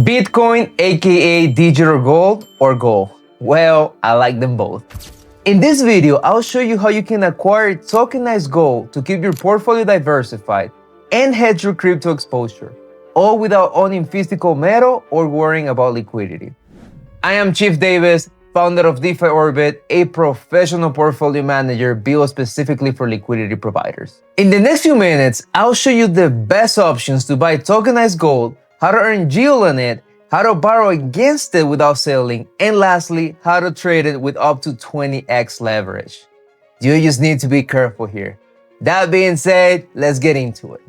Bitcoin, aka digital gold, or gold? Well, I like them both. In this video, I'll show you how you can acquire tokenized gold to keep your portfolio diversified and hedge your crypto exposure, all without owning physical metal or worrying about liquidity. I am Chief Davis, founder of DeFi Orbit, a professional portfolio manager built specifically for liquidity providers. In the next few minutes, I'll show you the best options to buy tokenized gold, how to earn yield on it, how to borrow against it without selling, and lastly, how to trade it with up to 20x leverage. You just need to be careful here. That being said, let's get into it.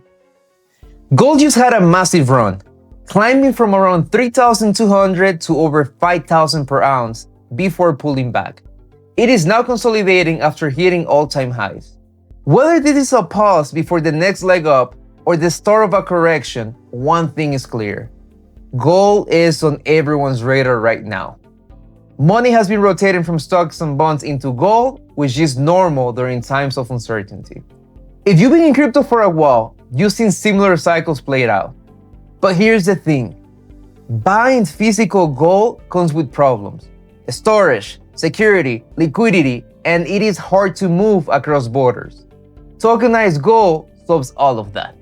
Gold just had a massive run, climbing from around 3,200 to over 5,000 per ounce before pulling back. It is now consolidating after hitting all-time highs. Whether this is a pause before the next leg up or the start of a correction, one thing is clear. Gold is on everyone's radar right now. Money has been rotating from stocks and bonds into gold, which is normal during times of uncertainty. If you've been in crypto for a while, you've seen similar cycles played out. But here's the thing. Buying physical gold comes with problems. Storage, security, liquidity, and it is hard to move across borders. Tokenized gold solves all of that.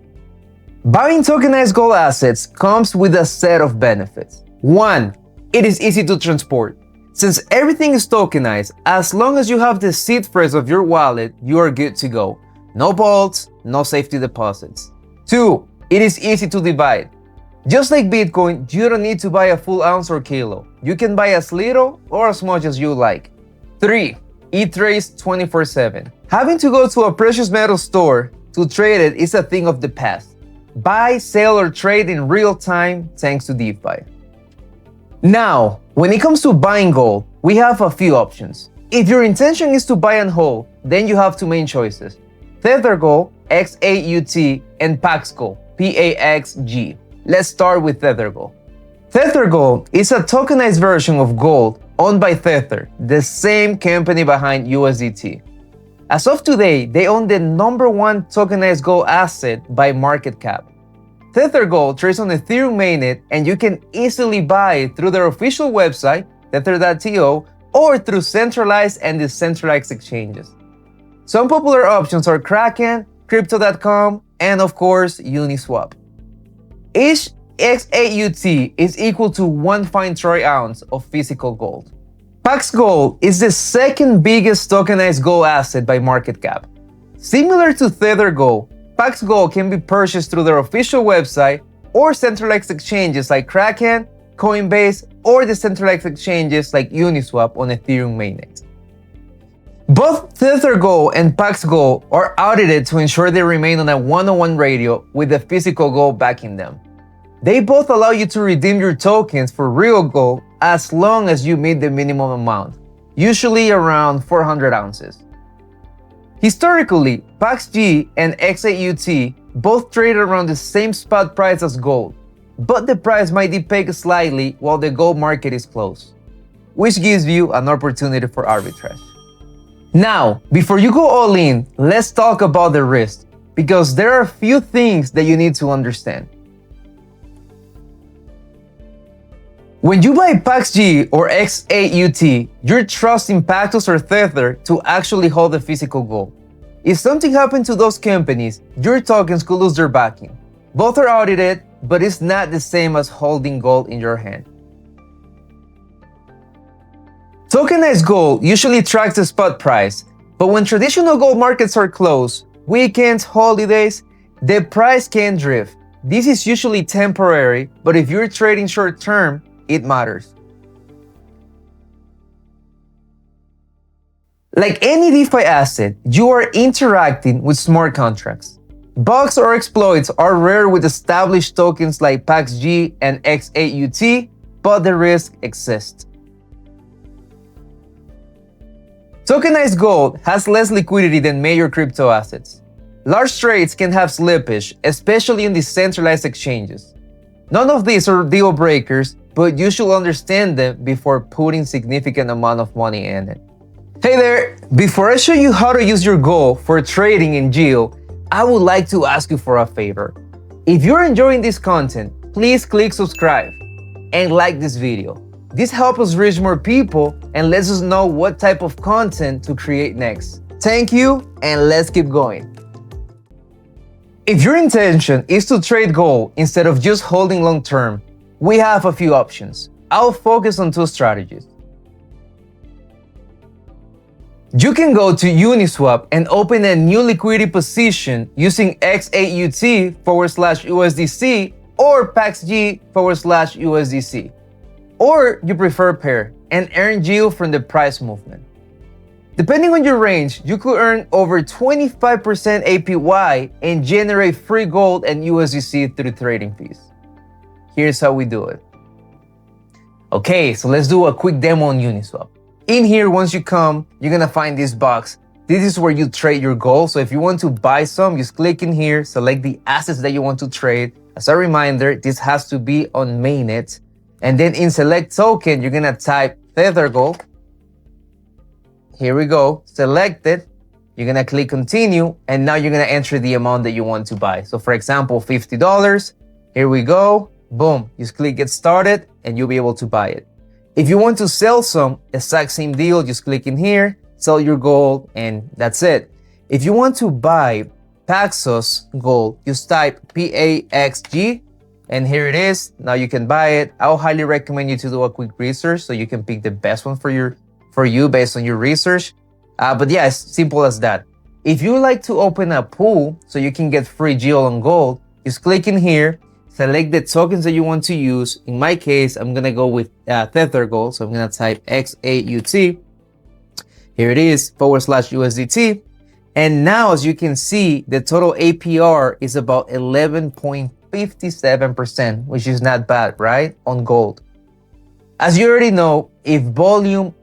Buying tokenized gold assets comes with a set of benefits. One, it is easy to transport. Since everything is tokenized, as long as you have the seed phrase of your wallet, you are good to go. No vaults, no safety deposits. Two, it is easy to divide. Just like Bitcoin, you don't need to buy a full ounce or kilo. You can buy as little or as much as you like. Three, it trades 24/7. Having to go to a precious metal store to trade it is a thing of the past. Buy, sell, or trade in real time thanks to DeFi. Now, when it comes to buying gold, we have a few options. If your intention is to buy and hold, then you have two main choices: Tether Gold, XAUT, and PAXG, PAXG. Let's start with Tether Gold. Tether Gold is a tokenized version of gold owned by Tether, the same company behind USDT. As of today, they own the #1 tokenized gold asset by market cap. Tether Gold trades on Ethereum mainnet, and you can easily buy it through their official website, tether.to, or through centralized and decentralized exchanges. Some popular options are Kraken, Crypto.com, and of course, Uniswap. Each XAUT is equal to 1 fine troy ounce of physical gold. PAXG is the second biggest tokenized gold asset by market cap. Similar to Tether Gold, PAXG can be purchased through their official website or centralized exchanges like Kraken, Coinbase, or decentralized exchanges like Uniswap on Ethereum mainnet. Both Tether Gold and PAXG are audited to ensure they remain on a 1-on-1 ratio with the physical gold backing them. They both allow you to redeem your tokens for real gold as long as you meet the minimum amount, usually around 400 ounces. Historically, PAXG and XAUT both trade around the same spot price as gold, but the price might depeg slightly while the gold market is closed, which gives you an opportunity for arbitrage. Now, before you go all in, let's talk about the risk, because there are a few things that you need to understand. When you buy PAXG or XAUT, you're trusting Paxos or Tether to actually hold the physical gold. If something happened to those companies, your tokens could lose their backing. Both are audited, but it's not the same as holding gold in your hand. Tokenized gold usually tracks the spot price, but when traditional gold markets are closed, weekends, holidays, the price can drift. This is usually temporary, but if you're trading short term, it matters. Like any DeFi asset, you are interacting with smart contracts. Bugs or exploits are rare with established tokens like PAXG and XAUT, but the risk exists. Tokenized gold has less liquidity than major crypto assets. Large trades can have slippage, especially in decentralized exchanges. None of these are deal breakers, but you should understand them before putting significant amount of money in it. Hey there! Before I show you how to use your gold for trading and yield, I would like to ask you for a favor. If you're enjoying this content, please click subscribe. and like this video. This helps us reach more people and lets us know what type of content to create next. Thank you, and let's keep going. If your intention is to trade gold instead of just holding long term, we have a few options. I'll focus on two strategies. You can go to Uniswap and open a new liquidity position using XAUT/USDC or PAXG/USDC. Or you prefer pair and earn yield from the price movement. Depending on your range, you could earn over 25% APY and generate free gold and USDC through trading fees. Here's how we do it. Okay, so let's do a quick demo on Uniswap. In here, once you come, you're gonna find this box. This is where you trade your gold. So if you want to buy some, just click in here, select the assets that you want to trade. As a reminder, this has to be on mainnet. And then in select token, you're gonna type Tether Gold. Here we go, select it. You're gonna click continue, and now you're gonna enter the amount that you want to buy. So for example, $50. Here we go, boom. Just click get started, and you'll be able to buy it. If you want to sell some, exact same deal, just click in here, sell your gold, and that's it. If you want to buy Paxos gold, just type PAXG, and here it is. Now you can buy it. I'll highly recommend you to do a quick research so you can pick the best one for you based on your research. But yeah, it's simple as that. If you like to open a pool so you can get free yield on gold, just click in here, select the tokens that you want to use. In my case, I'm gonna go with Tether Gold. So I'm gonna type XAUT. Here it is, /USDT. And now, as you can see, the total APR is about 11.57%, which is not bad, right? On gold. As you already know, if volume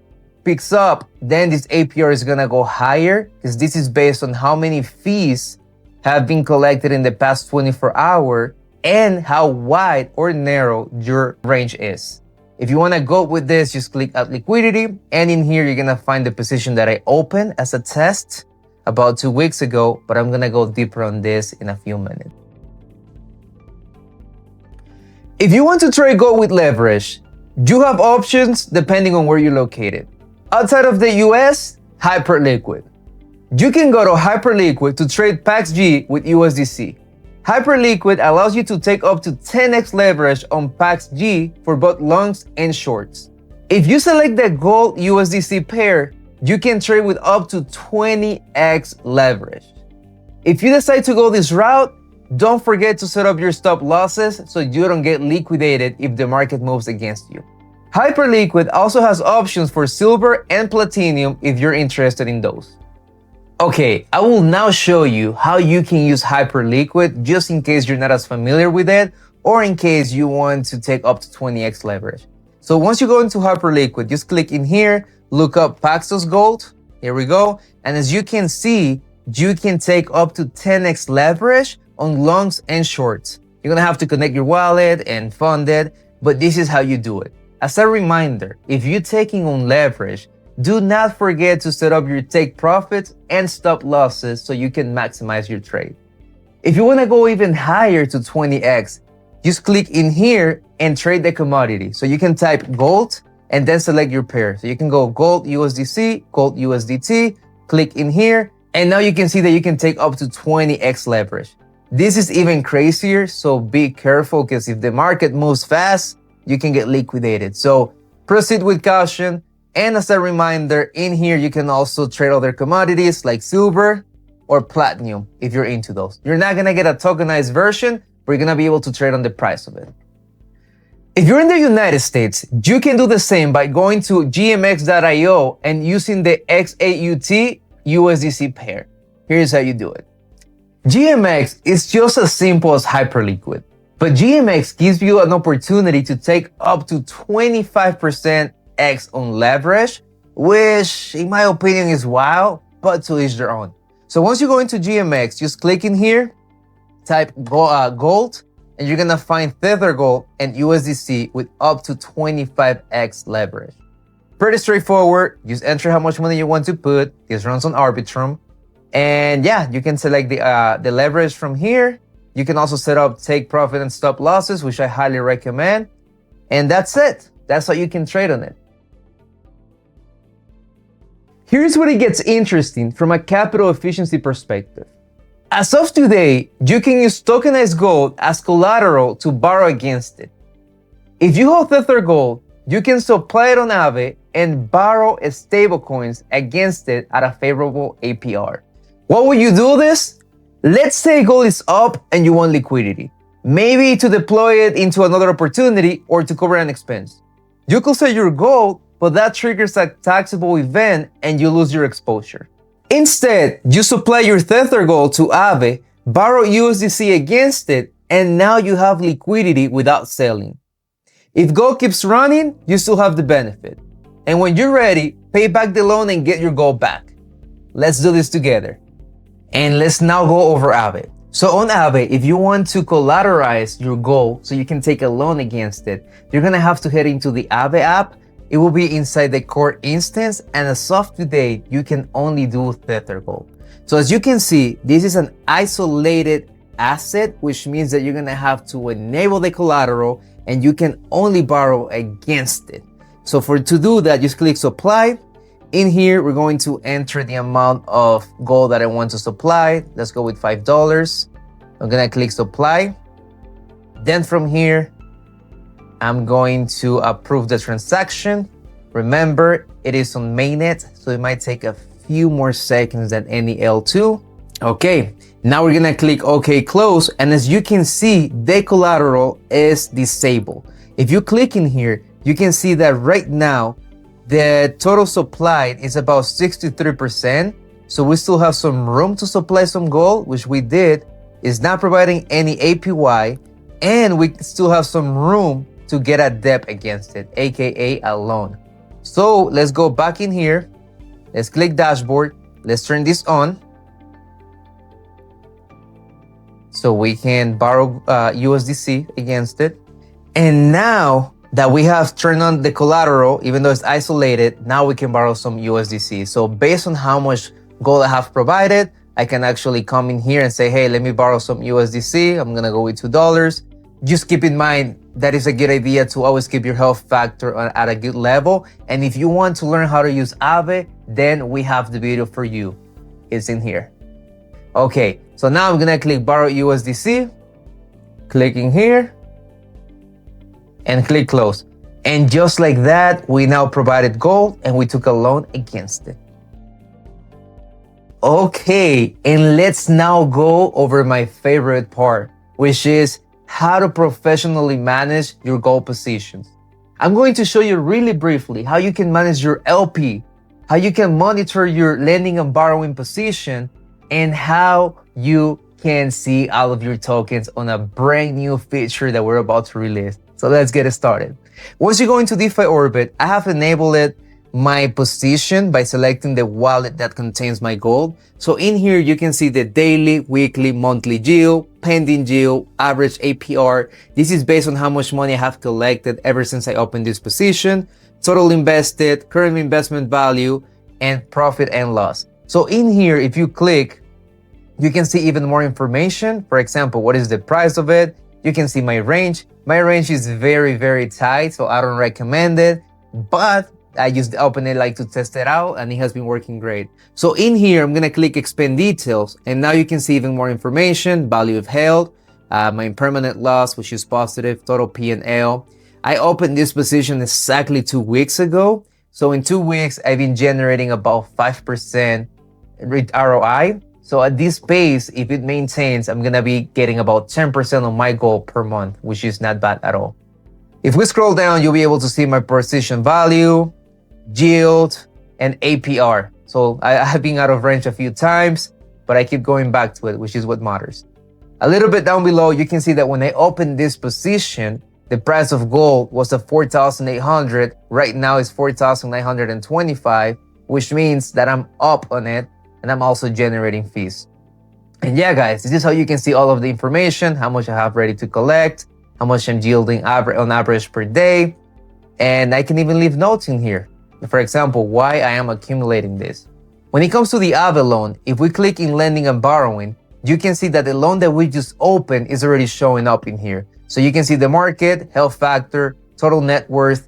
picks up, then this APR is gonna go higher, because this is based on how many fees have been collected in the past 24 hours and how wide or narrow your range is. If you wanna go with this, just click add liquidity, and in here you're gonna find the position that I opened as a test about 2 weeks ago, but I'm gonna go deeper on this in a few minutes. If you want to trade gold with leverage, you have options depending on where you're located. Outside of the US, HyperLiquid. You can go to HyperLiquid to trade PAXG with USDC. HyperLiquid allows you to take up to 10x leverage on PAXG for both longs and shorts. If you select the gold USDC pair, you can trade with up to 20x leverage. If you decide to go this route, don't forget to set up your stop losses so you don't get liquidated if the market moves against you. HyperLiquid also has options for silver and platinum if you're interested in those. Okay, I will now show you how you can use HyperLiquid just in case you're not as familiar with it or in case you want to take up to 20x leverage. So once you go into HyperLiquid, just click in here, look up Paxos Gold. Here we go. And as you can see, you can take up to 10x leverage on longs and shorts. You're gonna have to connect your wallet and fund it, but this is how you do it. As a reminder, if you're taking on leverage, do not forget to set up your take profits and stop losses so you can maximize your trade. If you wanna go even higher to 20x, just click in here and trade the commodity. So you can type gold and then select your pair. So you can go gold USDC, gold USDT, click in here, and now you can see that you can take up to 20x leverage. This is even crazier, so be careful because if the market moves fast, you can get liquidated. So proceed with caution. And as a reminder, in here, you can also trade other commodities like silver or platinum if you're into those. You're not gonna get a tokenized version, but you're gonna be able to trade on the price of it. If you're in the United States, you can do the same by going to gmx.io and using the XAUT USDC pair. Here's how you do it. GMX is just as simple as HyperLiquid, but GMX gives you an opportunity to take up to 25% X on leverage, which in my opinion is wild, but to each their own. So once you go into GMX, just click in here, type gold, and you're gonna find Tether Gold and USDC with up to 25x leverage. Pretty straightforward. Just enter how much money you want to put. This runs on Arbitrum. And yeah, you can select the leverage from here. You can also set up take profit and stop losses, which I highly recommend. And that's it. That's how you can trade on it. Here's where it gets interesting from a capital efficiency perspective. As of today, you can use tokenized gold as collateral to borrow against it. If you hold Tether Gold, you can supply it on Aave and borrow stablecoins against it at a favorable APR. What will you do this? Let's say gold is up and you want liquidity. Maybe to deploy it into another opportunity or to cover an expense. You could sell your gold, but that triggers a taxable event and you lose your exposure. Instead, you supply your Tether Gold to Aave, borrow USDC against it, and now you have liquidity without selling. If gold keeps running, you still have the benefit. And when you're ready, pay back the loan and get your gold back. Let's do this together. And let's now go over Aave. So on Aave, if you want to collateralize your gold so you can take a loan against it, you're gonna have to head into the Aave app. It will be inside the core instance, and as of today, you can only do Tether Gold. So as you can see, this is an isolated asset, which means that you're gonna have to enable the collateral and you can only borrow against it. So to do that, just click supply. In here, we're going to enter the amount of gold that I want to supply. Let's go with $5. I'm gonna click supply. Then from here, I'm going to approve the transaction. Remember, it is on mainnet, so it might take a few more seconds than any L2. Okay, now we're gonna click OK close, and as you can see, the collateral is disabled. If you click in here, you can see that right now, the total supplied is about 63%. So we still have some room to supply some gold, which we did. It's not providing any APY, and we still have some room to get a dApp against it, aka a loan. So let's go back in here. Let's click dashboard. Let's turn this on. So we can borrow USDC against it. And now that we have turned on the collateral, even though it's isolated, now we can borrow some USDC. So based on how much gold I have provided, I can actually come in here and say, hey, let me borrow some USDC. I'm gonna go with $2. Just keep in mind that it's a good idea to always keep your health factor at a good level. And if you want to learn how to use Aave, then we have the video for you. It's in here. Okay, so now I'm gonna click borrow USDC, clicking here, and click close. And just like that, we now provided gold and we took a loan against it. Okay, and let's now go over my favorite part, which is how to professionally manage your gold positions. I'm going to show you really briefly how you can manage your LP, how you can monitor your lending and borrowing position, and how you can see all of your tokens on a brand new feature that we're about to release. So let's get it started. Once you go into DeFi Orbit, I have enabled my position by selecting the wallet that contains my gold. So in here, you can see the daily, weekly, monthly yield, pending yield, average APR. This is based on how much money I have collected ever since I opened this position, total invested, current investment value, and profit and loss. So in here, if you click, you can see even more information. For example, what is the price of it? You can see my range. My range is very, very tight, so I don't recommend it, but I just open it like to test it out, and it has been working great. So in here, I'm gonna click expand details, and now you can see even more information, value of held, my impermanent loss, which is positive, total P&L. I opened this position exactly 2 weeks ago. So in 2 weeks, I've been generating about 5% ROI. So at this pace, if it maintains, I'm gonna be getting about 10% of my goal per month, which is not bad at all. If we scroll down, you'll be able to see my position value, yield, and APR. So I have been out of range a few times, but I keep going back to it, which is what matters. A little bit down below, you can see that when I opened this position, the price of gold was at 4,800. Right now it's 4,925, which means that I'm up on it, and I'm also generating fees. And yeah, guys, this is how you can see all of the information, how much I have ready to collect, how much I'm yielding on average per day. And I can even leave notes in here. For example, why I am accumulating this. When it comes to the Aave loan, if we click in lending and borrowing, you can see that the loan that we just opened is already showing up in here. So you can see the market, health factor, total net worth.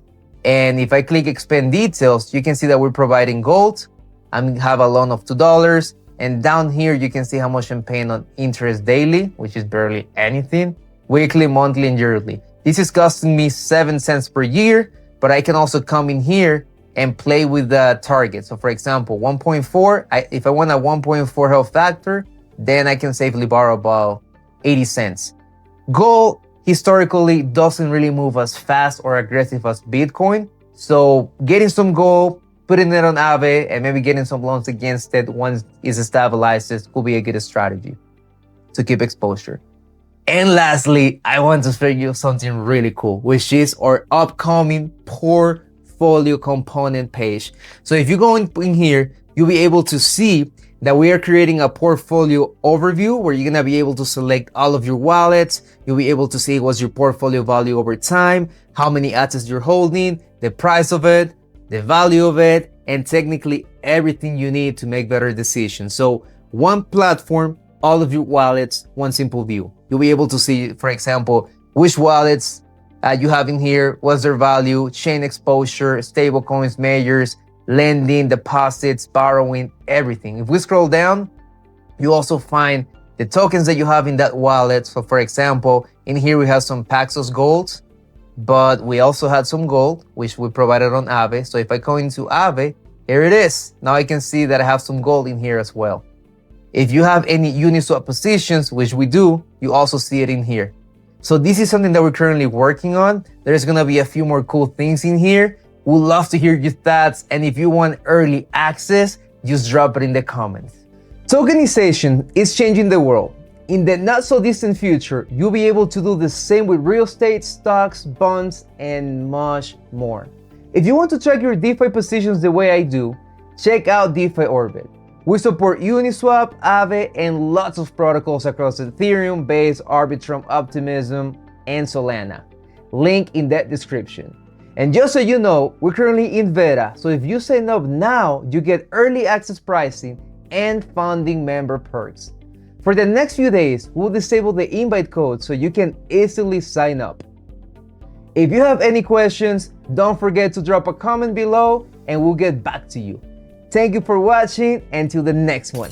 And if I click expand details, you can see that we're providing gold. I have a loan of $2. And down here, you can see how much I'm paying on interest daily, which is barely anything, weekly, monthly, and yearly. This is costing me 7 cents per year, but I can also come in here and play with the target. So for example, 1.4, if I want a 1.4 health factor, then I can safely borrow about 80 cents. Gold historically doesn't really move as fast or aggressive as Bitcoin. So getting some gold, putting it on Aave, and maybe getting some loans against it once it stabilizes could be a good strategy to keep exposure. And lastly, I want to show you something really cool, which is our upcoming portfolio component page. So if you go in here, you'll be able to see that we are creating a portfolio overview where you're gonna be able to select all of your wallets. You'll be able to see what's your portfolio value over time, how many assets you're holding, the price of it, the value of it, and technically everything you need to make better decisions. So one platform, all of your wallets, one simple view. You'll be able to see, for example, which wallets you have in here, what's their value, chain exposure, stable coins, majors, lending, deposits, borrowing, everything. If we scroll down, you also find the tokens that you have in that wallet. So for example, in here we have some Paxos gold, but we also had some gold, which we provided on Aave. So if I go into Aave, here it is. Now I can see that I have some gold in here as well. If you have any Uniswap positions, which we do, you also see it in here. So this is something that we're currently working on. There's gonna be a few more cool things in here. We'd love to hear your thoughts, and if you want early access, just drop it in the comments. Tokenization is changing the world. In the not so distant future, you'll be able to do the same with real estate, stocks, bonds, and much more. If you want to track your DeFi positions the way I do, check out DeFi Orbit. We support Uniswap, Aave, and lots of protocols across Ethereum, Base, Arbitrum, Optimism, and Solana. Link in that description. And just so you know, we're currently in beta, so if you sign up now, you get early access pricing and founding member perks. For the next few days, we'll disable the invite code so you can easily sign up. If you have any questions, don't forget to drop a comment below and we'll get back to you. Thank you for watching, and till the next one.